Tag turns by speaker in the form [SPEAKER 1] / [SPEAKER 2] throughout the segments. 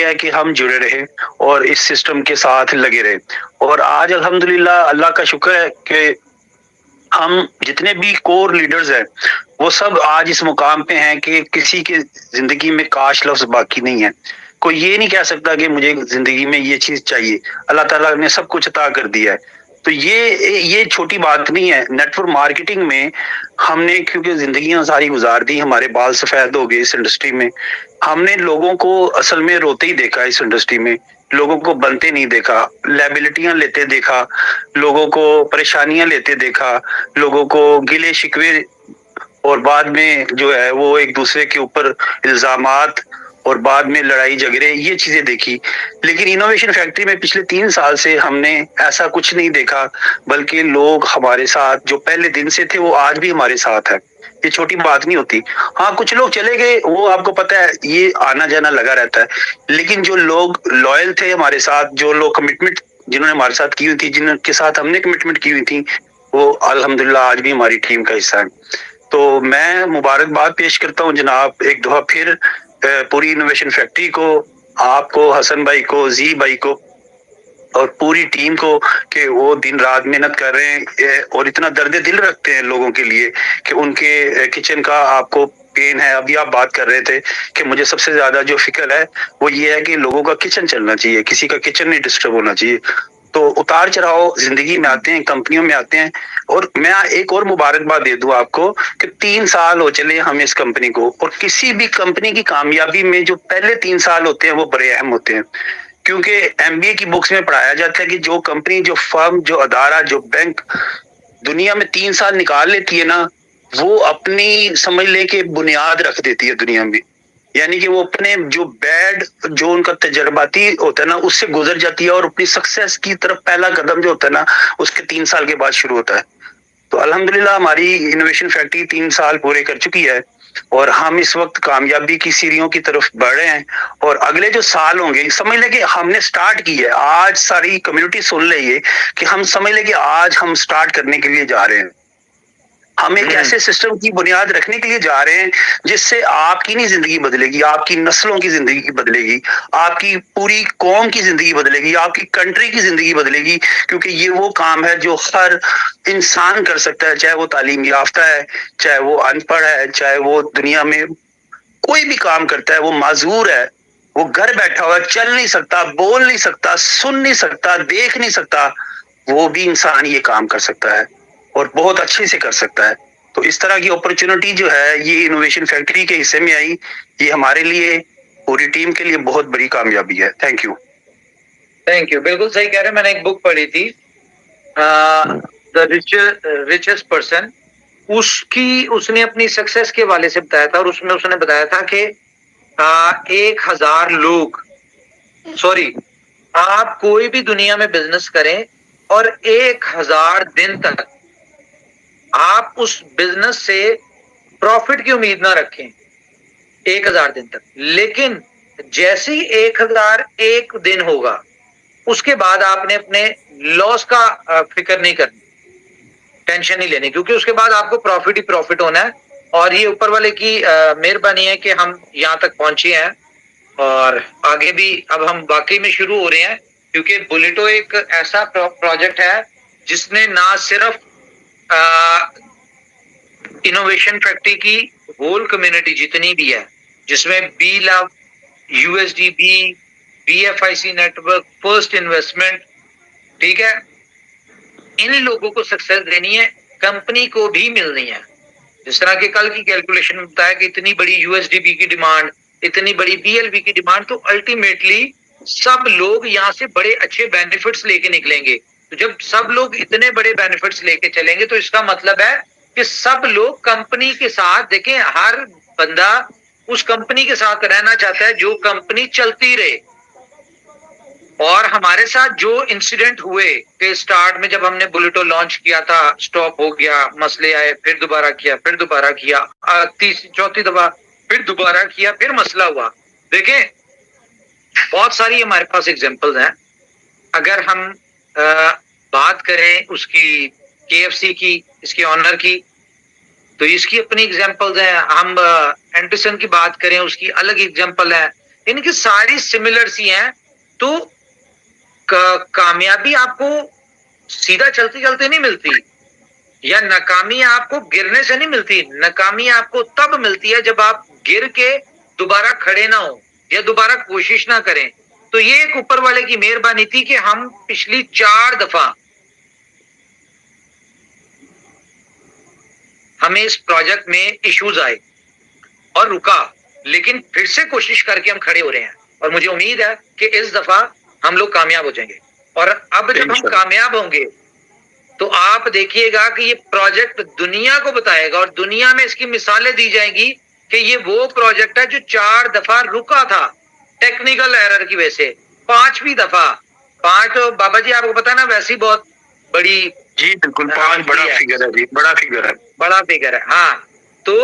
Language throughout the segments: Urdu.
[SPEAKER 1] یہ ہے کہ ہم جڑے رہے اور اس سسٹم کے ساتھ لگے رہے. اور آج الحمدللہ اللہ کا شکر ہے کہ ہم جتنے بھی کور لیڈرز ہیں وہ سب آج اس مقام پہ ہیں کہ کسی کے زندگی میں کاش لفظ باقی نہیں ہے. کوئی یہ نہیں کہہ سکتا کہ مجھے زندگی میں یہ چیز چاہیے. اللہ تعالیٰ نے سب کچھ عطا کر دیا ہے. تو یہ چھوٹی بات نہیں ہے. نیٹ ورک مارکیٹنگ میں ہم نے کیونکہ زندگیاں ساری گزار دی, ہمارے بال سفید ہو گئے اس انڈسٹری میں. ہم نے لوگوں کو اصل میں روتے ہی دیکھا اس انڈسٹری میں, لوگوں کو بنتے نہیں دیکھا, لائبلٹیاں لیتے دیکھا, لوگوں کو پریشانیاں لیتے دیکھا, لوگوں کو گلے شکوے اور بعد میں جو ہے وہ ایک دوسرے کے اوپر الزامات اور بعد میں لڑائی جھگڑے, یہ چیزیں دیکھی. لیکن انوویشن فیکٹری میں پچھلے 3 سال سے ہم نے ایسا کچھ نہیں دیکھا, بلکہ لوگ ہمارے ساتھ جو پہلے دن سے تھے وہ آج بھی ہمارے ساتھ ہے. یہ چھوٹی بات نہیں ہوتی. ہاں کچھ لوگ چلے گئے, وہ آپ کو پتا ہے یہ آنا جانا لگا رہتا ہے, لیکن جو لوگ لوئل تھے ہمارے ساتھ, جو لوگ کمٹمنٹ جنہوں نے ہمارے ساتھ کی ہوئی تھی, جن کے ساتھ ہم نے کمٹمنٹ کی ہوئی تھی, وہ الحمدللہ آج بھی ہماری ٹیم کا حصہ ہے. تو میں مبارکباد پیش کرتا ہوں جناب ایک دفعہ پھر پوری انوویشن فیکٹری کو, آپ کو, حسن بھائی کو, زی بھائی کو اور پوری ٹیم کو, کہ وہ دن رات محنت کر رہے ہیں اور اتنا درد دل رکھتے ہیں لوگوں کے لیے کہ ان کے کچن کا آپ کو پین ہے. ابھی آپ بات کر رہے تھے کہ مجھے سب سے زیادہ جو فکر ہے وہ یہ ہے کہ لوگوں کا کچن چلنا چاہیے, کسی کا کچن نہیں ڈسٹرب ہونا چاہیے. تو اتار چڑھاؤ زندگی میں آتے ہیں, کمپنیوں میں آتے ہیں. اور میں ایک اور مبارکباد دے دوں آپ کو کہ 3 سال ہو چلے ہم اس کمپنی کو, اور کسی بھی کمپنی کی کامیابی میں جو پہلے 3 سال ہوتے ہیں وہ بڑے اہم ہوتے ہیں. کیونکہ MBA کی بکس میں پڑھایا جاتا ہے کہ جو کمپنی, جو فرم, جو ادارہ, جو بینک دنیا میں 3 سال نکال لیتی ہے نا, وہ اپنی سمجھ لے کے بنیاد رکھ دیتی ہے دنیا میں. یعنی کہ وہ اپنے جو بیڈ, جو ان کا تجرباتی ہوتا ہے نا, اس سے گزر جاتی ہے اور اپنی سکسیس کی طرف پہلا قدم جو ہوتا ہے نا اس کے 3 سال کے بعد شروع ہوتا ہے. تو الحمدللہ ہماری انوویشن فیکٹری 3 سال پورے کر چکی ہے اور ہم اس وقت کامیابی کی سیڑھیوں کی طرف بڑھ رہے ہیں. اور اگلے جو سال ہوں گے, سمجھ لیں کہ ہم نے سٹارٹ کی ہے, آج ساری کمیونٹی سن لے یہ کہ ہم سمجھ لیں کہ آج ہم سٹارٹ کرنے کے لیے جا رہے ہیں. ہم ایک ایسے سسٹم کی بنیاد رکھنے کے لیے جا رہے ہیں جس سے آپ کی نہیں زندگی بدلے گی, آپ کی نسلوں کی زندگی بدلے گی, آپ کی پوری قوم کی زندگی بدلے گی, آپ کی کنٹری کی زندگی بدلے گی. کیونکہ یہ وہ کام ہے جو ہر انسان کر سکتا ہے, چاہے وہ تعلیم یافتہ ہے, چاہے وہ ان پڑھ ہے, چاہے وہ دنیا میں کوئی بھی کام کرتا ہے, وہ معذور ہے, وہ گھر بیٹھا ہوا, چل نہیں سکتا, بول نہیں سکتا, سن نہیں سکتا, دیکھ نہیں سکتا, وہ بھی انسان یہ کام کر سکتا ہے اور بہت اچھے سے کر سکتا ہے. تو اس طرح کی اپرچونٹی جو ہے یہ انوویشن فیکٹری کے حصے میں آئی, یہ ہمارے لیے, پوری ٹیم کے لیے بہت بڑی کامیابی ہے. Thank you.
[SPEAKER 2] Thank you. بالکل صحیح کہہ رہے ہیں. میں نے ایک بک پڑھی تھی, دا ریچسٹ پرسن, اس نے اپنی سکسیس کے والے سے بتایا تھا, اور اس میں اس نے بتایا تھا کہ 1000 لوگ, آپ کوئی بھی دنیا میں بزنس کریں اور 1000 دن تک آپ اس بزنس سے پروفٹ کی امید نہ رکھیں 1000 دن تک, لیکن جیسے ہی 1001 دن ہوگا اس کے بعد آپ نے اپنے لاس کا فکر نہیں کرنی, ٹینشن نہیں لینی, کیونکہ اس کے بعد آپ کو پروفٹ ہی پروفٹ ہونا ہے. اور یہ اوپر والے کی مہربانی ہے کہ ہم یہاں تک پہنچے ہیں, اور آگے بھی اب ہم واقعی میں شروع ہو رہے ہیں. کیونکہ بلیٹو ایک ایسا پروجیکٹ ہے جس نے نہ صرف انوویشن فیکٹری کی ہول کمیونٹی جتنی بھی ہے, جس میں بی لو, USDB, BFIC network, first investment, ٹھیک ہے, ان لوگوں کو سکسیس دینی ہے, کمپنی کو بھی ملنی ہے. جس طرح کہ کل کی کیلکولیشن میں بتایا کہ اتنی بڑی USDB کی ڈیمانڈ, اتنی بڑی BLV کی ڈیمانڈ, تو الٹیمیٹلی سب لوگ یہاں سے بڑے اچھے بینیفٹس لے کے نکلیں گے. تو جب سب لوگ اتنے بڑے بینیفٹس لے کے چلیں گے تو اس کا مطلب ہے کہ سب لوگ کمپنی کے ساتھ, دیکھیں ہر بندہ اس کمپنی کے ساتھ رہنا چاہتا ہے جو کمپنی چلتی رہے. اور ہمارے ساتھ جو انسیڈنٹ ہوئے کہ سٹارٹ میں جب ہم نے بلیٹو لانچ کیا تھا, سٹاپ ہو گیا, مسئلے آئے, پھر دوبارہ کیا, پھر دوبارہ کیا, تیسری چوتھی دفعہ پھر دوبارہ کیا, پھر مسئلہ ہوا. دیکھیں بہت ساری ہمارے پاس ایگزامپلز ہیں. اگر ہم بات کریں اس کی KFC کی, اس کے آنر کی, تو اس کی اپنی ایگزامپلز ہیں. ہم اینڈرسن کی بات کریں, اس کی الگ ایگزامپل ہے. ان کی ساری سملر سی ہیں. تو کامیابی آپ کو سیدھا چلتے چلتے نہیں ملتی، یا ناکامی آپ کو گرنے سے نہیں ملتی. ناکامی آپ کو تب ملتی ہے جب آپ گر کے دوبارہ کھڑے نہ ہو یا دوبارہ کوشش نہ کریں. تو یہ ایک اوپر والے کی مہربانی تھی کہ ہم پچھلی 4 دفعہ ہمیں اس پروجیکٹ میں ایشوز آئے اور رکا، لیکن پھر سے کوشش کر کے ہم کھڑے ہو رہے ہیں. اور مجھے امید ہے کہ اس دفعہ ہم لوگ کامیاب ہو جائیں گے. اور اب جب ہم کامیاب ہوں گے تو آپ دیکھیے گا کہ یہ پروجیکٹ دنیا کو بتائے گا، اور دنیا میں اس کی مثالیں دی جائیں گی کہ یہ وہ پروجیکٹ ہے جو 4 دفعہ رکا تھا ٹیکنیکل ایرر کی وجہ سے. 5ویں دفعہ، 5 تو بابا جی آپ کو پتا نا ویسی بہت بڑی،
[SPEAKER 1] جی بالکل 5 بڑا فگر ہے جی، بڑا فگر ہے،
[SPEAKER 2] بڑا فگر ہے. ہاں تو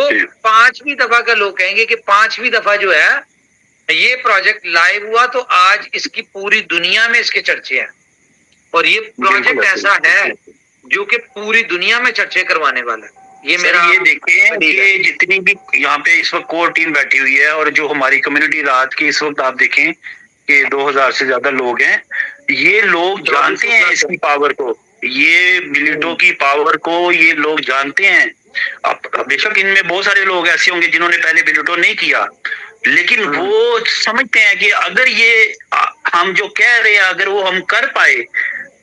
[SPEAKER 2] 5ویں دفعہ کا لوگ کہیں گے کہ 5ویں دفعہ جو ہے یہ پروجیکٹ لائیو ہوا تو آج اس کی پوری دنیا میں اس کے چرچے ہیں. اور یہ پروجیکٹ ایسا ہے جو کہ پوری دنیا میں چرچے کروانے والا ہے. یہ میرا
[SPEAKER 1] یہ دیکھیں کہ جتنی بھی یہاں پہ اس وقت کور ٹیم بیٹھی ہوئی ہے اور جو ہماری کمیونٹی رات کی اس وقت آپ دیکھیں کہ 2000 سے زیادہ لوگ ہیں، یہ لوگ جانتے ہیں اس کی پاور کو، یہ ملیٹو کی پاور کو یہ لوگ جانتے ہیں. اب بے شک ان میں بہت سارے لوگ ایسے ہوں گے جنہوں نے پہلے ملیٹو نہیں کیا، لیکن وہ سمجھتے ہیں کہ اگر یہ ہم جو کہہ رہے ہیں اگر وہ ہم کر پائے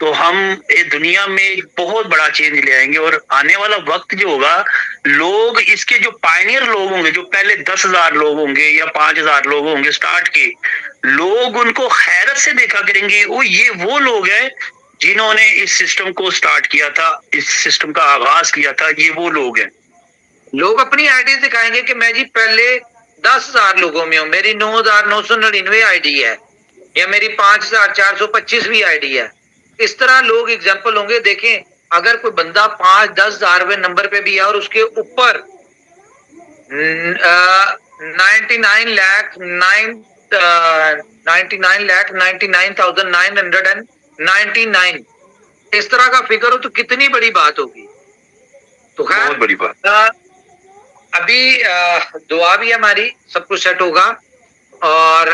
[SPEAKER 1] تو ہم دنیا میں بہت بڑا چینج لے آئیں گے. اور آنے والا وقت جو ہوگا، لوگ اس کے جو پائنیئر لوگ ہوں گے، جو پہلے 10,000 لوگ ہوں گے یا 5,000 لوگ ہوں گے سٹارٹ کے، لوگ ان کو حیرت سے دیکھا کریں گے. یہ وہ لوگ ہیں جنہوں نے اس سسٹم کو سٹارٹ کیا تھا، اس سسٹم کا آغاز کیا تھا، یہ وہ لوگ ہیں.
[SPEAKER 2] لوگ اپنی آئی ڈی دکھائیں گے کہ میں جی پہلے 10,000 لوگوں میں ہوں، میری 9,999 آئی ڈی ہے، یا میری 5,425ویں آئی ڈی ہے. اس طرح لوگ ایگزامپل ہوں گے. دیکھیں اگر کوئی بندہ 5-10,000 نمبر پہ بھی ہے اور اس کے اوپر 99,99,999 اس طرح کا فگر ہو تو کتنی بڑی بات ہوگی. تو خیر
[SPEAKER 1] بہت بڑی بات.
[SPEAKER 2] ابھی دعا بھی ہماری سب کچھ سیٹ ہوگا. اور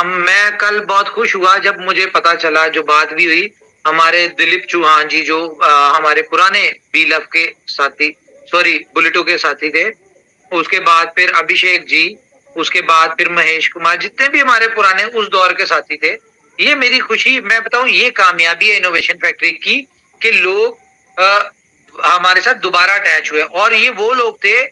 [SPEAKER 2] میں کل بہت خوش ہوا جب مجھے پتا چلا، جو بات بھی ہوئی ہمارے دلیپ چوہان جی جو ہمارے پرانے بی لف کے ساتھی، سوری بلیٹو کے ساتھی تھے، اس کے بعد پھر ابھیشیک جی، اس کے بعد پھر مہیش کمار، جتنے بھی ہمارے پرانے اس دور کے ساتھی تھے. یہ میری خوشی، میں بتاؤں یہ کامیابی ہے انوویشن فیکٹری کی کہ لوگ ہمارے ساتھ دوبارہ اٹیچ ہوئے. اور یہ وہ لوگ تھے